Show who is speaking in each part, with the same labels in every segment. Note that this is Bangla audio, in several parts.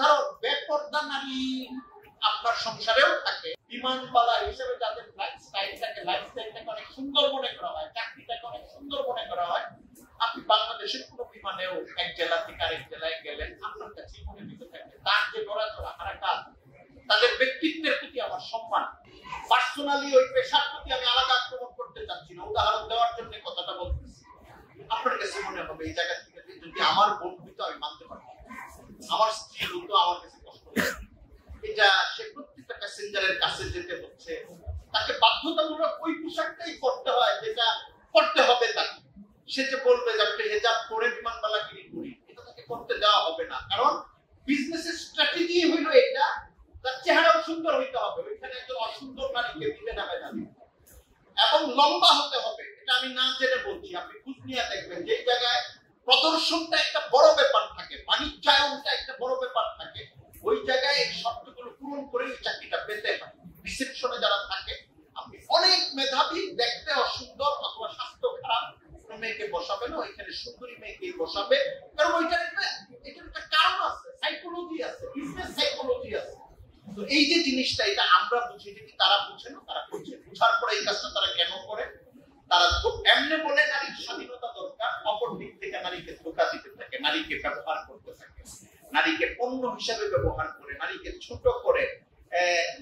Speaker 1: সাধারণ বেপরদা নারী আপনার সংসারেও থাকে। বিমানবালা হিসেবে যাদের লাইফস্টাইলটাকে অনেক সুন্দর মনে করা হয়, চাকরিটাকে অনেক সুন্দর মনে করা হয়, আপনি বাংলাদেশের কোনো বিমানেও এক জেলা থেকে আরেক জেলায় গেলেন আপনার কাছে মনে নিতে থাকবে তার যে নড়াচড়া হারাকাত, তাদের ব্যক্তিত্বের প্রতি আমার সম্মান। পার্সোনালি ওই পেশার প্রতি আমি আলাদা আক্রমণ করতে চাচ্ছি না, উদাহরণ দেওয়ার জন্য কথাটা বলতেছি। আপনার কাছে মনে হবে এই জায়গা থেকে যদি আমার বোন হইতো আমি মানতে পারতাম, আমার স্ত্রী হইতো আমার কাছে কষ্ট লাগে। এটা সে প্রত্যেকটা প্যাসেঞ্জারের কাছে যেতে হচ্ছে, তাকে বাধ্যতামূলক ওই পোশাকটাই করতে হয় যেটা করতে হবে তাকে। সে যে বলবে যে আপনি হেজাব পরে বিমানবালাগিরি করি, এটা তাকে করতে দেওয়া হবে না, কারণ বিজনেসের স্ট্র্যাটেজি হইলো এটা, তার চেহারাও সুন্দর হইতে হবে, ওইখানে একজন অসুন্দর নারীকে দিতে যাবে না, এবং লম্বা হতে হবে। এটা আমি না জেনে বলছি, আপনি খোঁজ নিয়ে দেখবেন যে জায়গায় প্রদর্শনটা একটা বড় ব্যাপার থাকে, বাণিজ্যায়নটা একটা বড় ব্যাপার থাকে, ওই জায়গায় এই শর্তগুলো পূরণ করে এই চাকরিটা পেতে হয়। রিসেপশনে যারা থাকে, আপনি অনেক মেধাবী দেখতে অসুন্দর অথবা স্বাস্থ্য খারাপ মেয়েকে বসাবে না, ওইখানে সুন্দরী মেয়েকে বসাবে, কারণ ওইটার একটা কারণ আছে, সাইকোলজি আছে, বিজনেস সাইকোলজি আছে। তো এই যে জিনিসটা, এটা আমরা বুঝি, যদি তারা বুঝে না, তারা বুঝে, বুঝার পরে এই কাজটা তারা কেন করে, তারা তো এমনি বলে নারীর স্বাধীনতা দরকার, অপর দিক থেকে নারীকে ধোঁকা দিতে থাকে, নারীকে ব্যবহার করতে থাকে, নারীকে পণ্য হিসাবে ব্যবহার করে, নারীকে ছোট করে,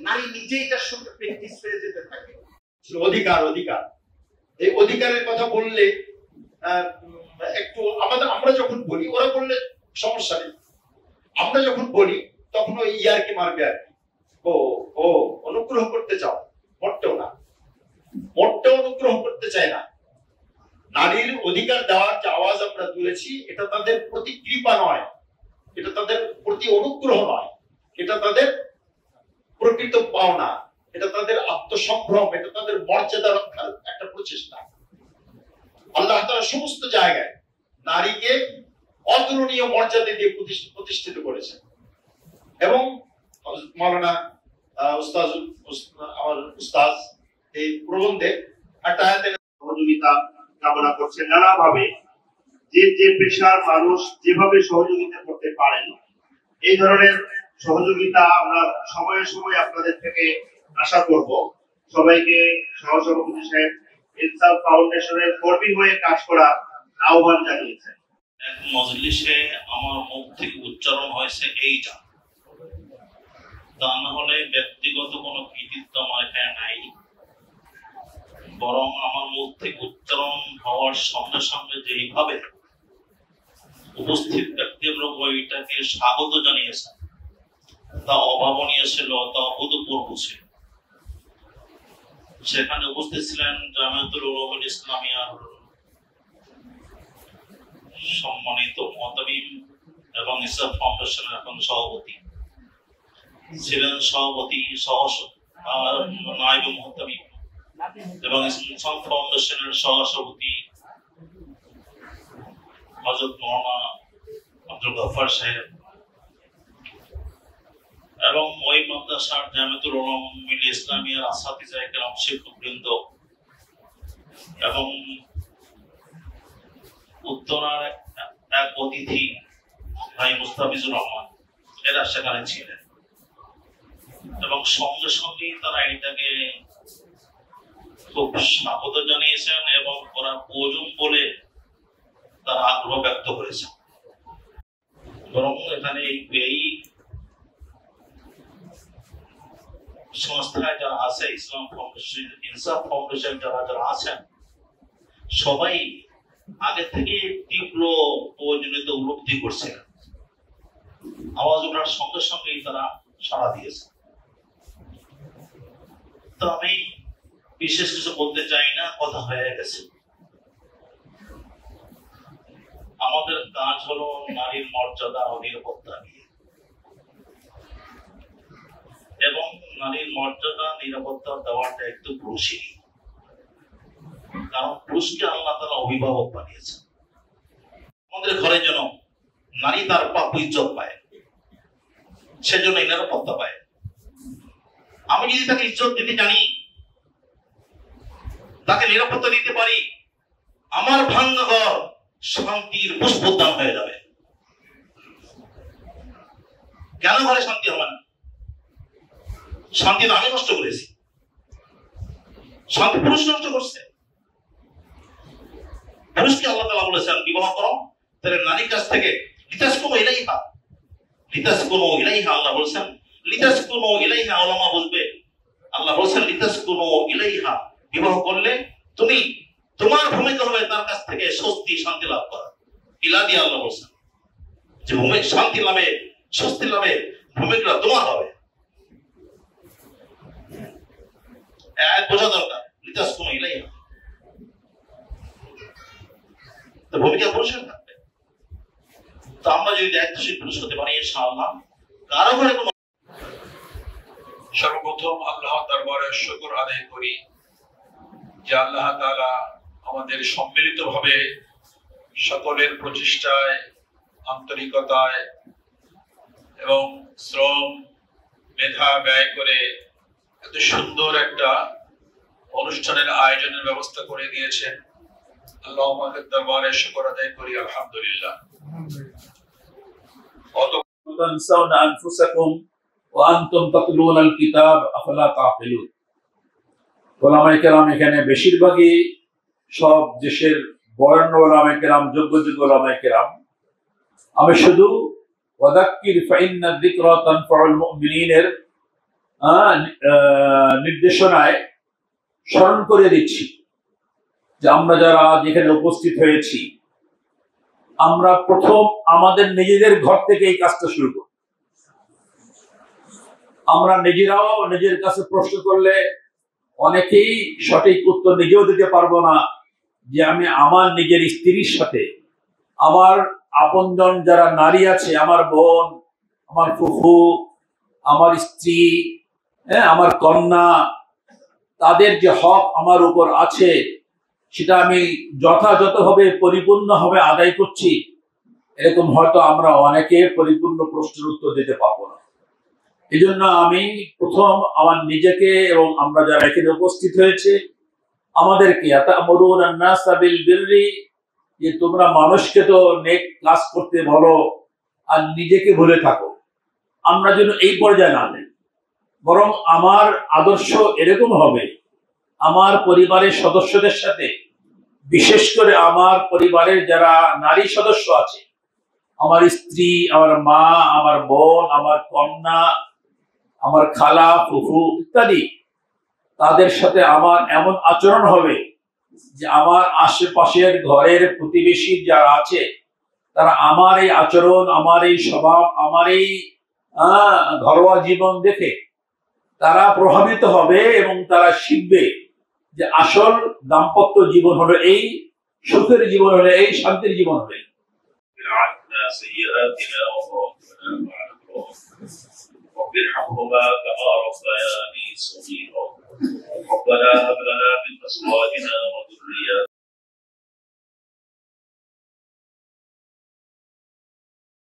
Speaker 1: নারী নিজেই তার সঙ্গে প্র্যাকটিস হয়ে যেতে থাকে।
Speaker 2: অধিকার অধিকার এই অধিকারের কথা বললে একটু আমরা যখন বলি, ওরা বললে সমস্যা নেই, আমরা যখন বলি তখন ওই ইয়ারকে মারবে আর কি, ও অনুগ্রহ করতে চাও, মোটেও না, মোটেও অনুগ্রহ করতে চায় না। নারীর অধিকার দেওয়ার যে আওয়াজ আমরা তুলেছি, এটা তাদের প্রতি কৃপা নয়, এটা তাদের প্রতি অনুগ্রহ নয়, এটা তাদের প্রকৃত পাওনা, এটা তাদের আত্মসম্ভ্রম, এটা তাদের মর্যাদা রক্ষার একটা প্রচেষ্টা। আল্লাহ তাআলা সমস্ত জায়গায় নারীকে অতুলনীয় মর্যাদা দিয়ে প্রতিষ্ঠিত করেছেন। এবং মাওলানা উস্তাজ এই প্রবন্ধে একটা আয়াতে সহযোগিতা কামনা করছেন নানাভাবে, যে পেশার মানুষ যেভাবে সহযোগিতা করতে পারেন, এই ধরনের সহযোগিতা আমরা সময়ে সময়ে আপনাদের থেকে আশা করব। সবাইকে সহসভাপতি সাহেব ইনসাফ ফাউন্ডেশনের কর্মী হয়ে কাজ করার আহ্বান জানিয়েছেন।
Speaker 3: এক মজলিসে আমার মুখ থেকে উচ্চারণ হয়েছে এইটা, তা না হলে ব্যক্তিগত কোনো কৃতিত্ব আমার এখানে নাই, বরং আমার মুখ থেকে উচ্চারণ হওয়ার সঙ্গে সঙ্গে যেইভাবে উপস্থিত ব্যক্তিবর্গ এটাকে স্বাগত জানিয়েছেন, তা অভাবনীয় ছিল, তা অভূতপূর্ব ছিল। সেখানে উপস্থিত ছিলেন জামিয়াতুল উলুমুল ইসলামিয়ার সম্মানিত মুহতামিম এবং ইসলাম ফাউন্ডেশনের এখন সভাপতি ছিলেন, সভাপতি নায়েব মুহতামিম এবং ইসলাম ফাউন্ডেশনের সহসভাপতি হযরত মাওলানা আব্দুল গফফার সাহেব, এবং ওই মাদ্রাসার জামিয়াতুল উলুমুল ইসলামিয়ার আসাতিজা কেরাম, শিক্ষকবৃন্দ, এবং উত্তরার এক অতিথি ভাই মুস্তাফিজুর রহমান, এরা সেখানে ছিলেন। এবং সঙ্গে সঙ্গেই তারা এটাকে খুব স্বাগত জানিয়েছেন এবং ওরা প্রয়োজন বলে তারা আগ্রহ ব্যক্ত করেছেন। বরং এখানে এই সংস্থায় যারা আছে, ইসলাম ফাউন্ডেশন, ইনসাফ ফাউন্ডেশন যারা আছেন, সবাই আগে থেকে তীব্র প্রয়োজনীয়তা উপলব্ধি করছিলেন। আওয়াজ ওঠার সঙ্গে সঙ্গেই তারা সাড়া দিয়েছে। তো আমি বিশেষ কিছু বলতে চাই না, কথা হয়ে গেছে। আমাদের কাজ হলো নারীর মর্যাদা ও নিরাপত্তা নিয়ে, এবং নারীর মর্যাদা নিরাপত্তা দেওয়ার দায়িত্ব পুরুষেরই, কারণ পুরুষকে আল্লাহ তাআলা অভিভাবক বানিয়েছেন। আমাদের ঘরে যেন নারী তার প্রাপ্য ইজ্জত পায়, সেজন্য নিরাপত্তা পায়। আমি যদি তাকে ইজ্জত দিতে জানি, তাকে নিরাপত্তা দিতে পারি, আমার ভাঙ্গা ঘর শান্তির পুষ্পোদ্যান হয়ে যাবে। কেন ঘরে শান্তি হবে না? শান্তি তো আমি নষ্ট করেছি, শান্তি পুরুষ নষ্ট করছে। পুরুষকে আল্লাহ তাআলা বলেছেন বিবাহ করো, তাহলে নারীর কাছ থেকে লিতাসকুনু ইলাইহা, লিতাসকুনু ইলাইহা আল্লাহ বলেছেন। লিতাসকুনু ইলাইহা উলামা বলবে, আল্লাহ বলেছেন লিতাসকুনু ইলাইহা, বিবাহ করলে তুমি তোমার ভূমিকা হবে তার কাছ থেকে স্বস্তি শান্তি লাভ করা। ইলা দিয়ে আল্লাহ বলেছেন যে ভূমিকা শান্তি লাভে স্বস্তি লাভে ভূমিকা তোমার হবে। এক বোঝা দরকার, লিতাসকুনু ইলাইহা, তো ভূমিকা পুরুষের থাকবে। তো আমরা যদি দায়িত্বশীল পুরুষ হতে পারি ইনশাআল্লাহ, কারো ঘরে কোনো।
Speaker 4: সর্বপ্রথম আল্লাহ দরবারে শুকর আদায় করি যে আল্লাহ তাআলা আমাদের সম্মিলিতভাবে সকলের প্রচেষ্টায়, আন্তরিকতায় এবং শ্রম মেধা ব্যয় করে এত সুন্দর একটা অনুষ্ঠানের আয়োজনের ব্যবস্থা করে দিয়েছেন। আল্লাহ আমাদের দরবারে শুকর আদায় করি, আলহামদুলিল্লাহ।
Speaker 5: তানসাউনা আনফুসাকুম ওয়া আনতুম তাতলুনাল কিতাব আফালা তাআকিলুন। ওলামায়ে কেরাম এখানে বেশিরভাগই সব দেশের বরেণ্য ওলামায়ে কেরাম, যোগ্য ওলামায়ে কেরাম। আমি শুধু ওয়াদাক্কির ফাইন্না যিকরা তানফাউল মুমিনিনের নির্দেশনায় স্মরণ করে দিচ্ছি যে আমরা যারা আজ এখানে উপস্থিত হয়েছি, আমরা প্রথম আমাদের নিজেদের ঘর থেকে এই কাজটা শুরু করি। আমরা নিজেরাও নিজের কাছে প্রশ্ন করলে অনেকেই সঠিক উত্তর নিজেও দিতে পারবো না যে আমি আমার নিজের স্ত্রীর সাথে, আমার আপনজন যারা নারী আছে, আমার বোন, আমার ফুফু, আমার স্ত্রী, আমার কন্যা, তাদের যে হক আমার উপর আছে সেটা আমি যথাযথভাবে পরিপূর্ণভাবে আদায় করছি, এরকম হয়তো আমরা অনেকে পরিপূর্ণ প্রশ্নের উত্তর দিতে পারবো না। এই জন্য আমি প্রথম আমার নিজেকে এবং আমরা যারা এখানে উপস্থিত হয়েছে আমাদেরকে আতা'মুরুনা আন-নাসা বিল বিররি, যে তোমরা মানুষকে তো নেক কাজ করতে বলো আর নিজেকে ভুলে থাকো, আমরা যেন এই পর্যায়ে না যাই। বরং আমার আদর্শ এরকম হবে, আমার পরিবারের সদস্যদের সাথে, বিশেষ করে আমার পরিবারের যারা নারী সদস্য আছে, আমার স্ত্রী, আমার মা, আমার বোন, আমার কন্যা, আমার খালা, ফুফু ইত্যাদি, তাদের সাথে আমার এমন আচরণ হবে যে আমার আশেপাশের ঘরের প্রতিবেশী যারা আছে তারা আমার এই আচরণ, আমার এই স্বভাব, আমার এই ঘরোয়া জীবন দেখে তারা প্রভাবিত হবে এবং তারা শিখবে যে আসল দাম্পত্য জীবন হলো এই, সুখের জীবন হলো এই, শান্তির জীবন হলো এই।
Speaker 3: رب ارحمهما كما ربياني صغيرا ربنا هب لنا من ازواجنا وذرياتنا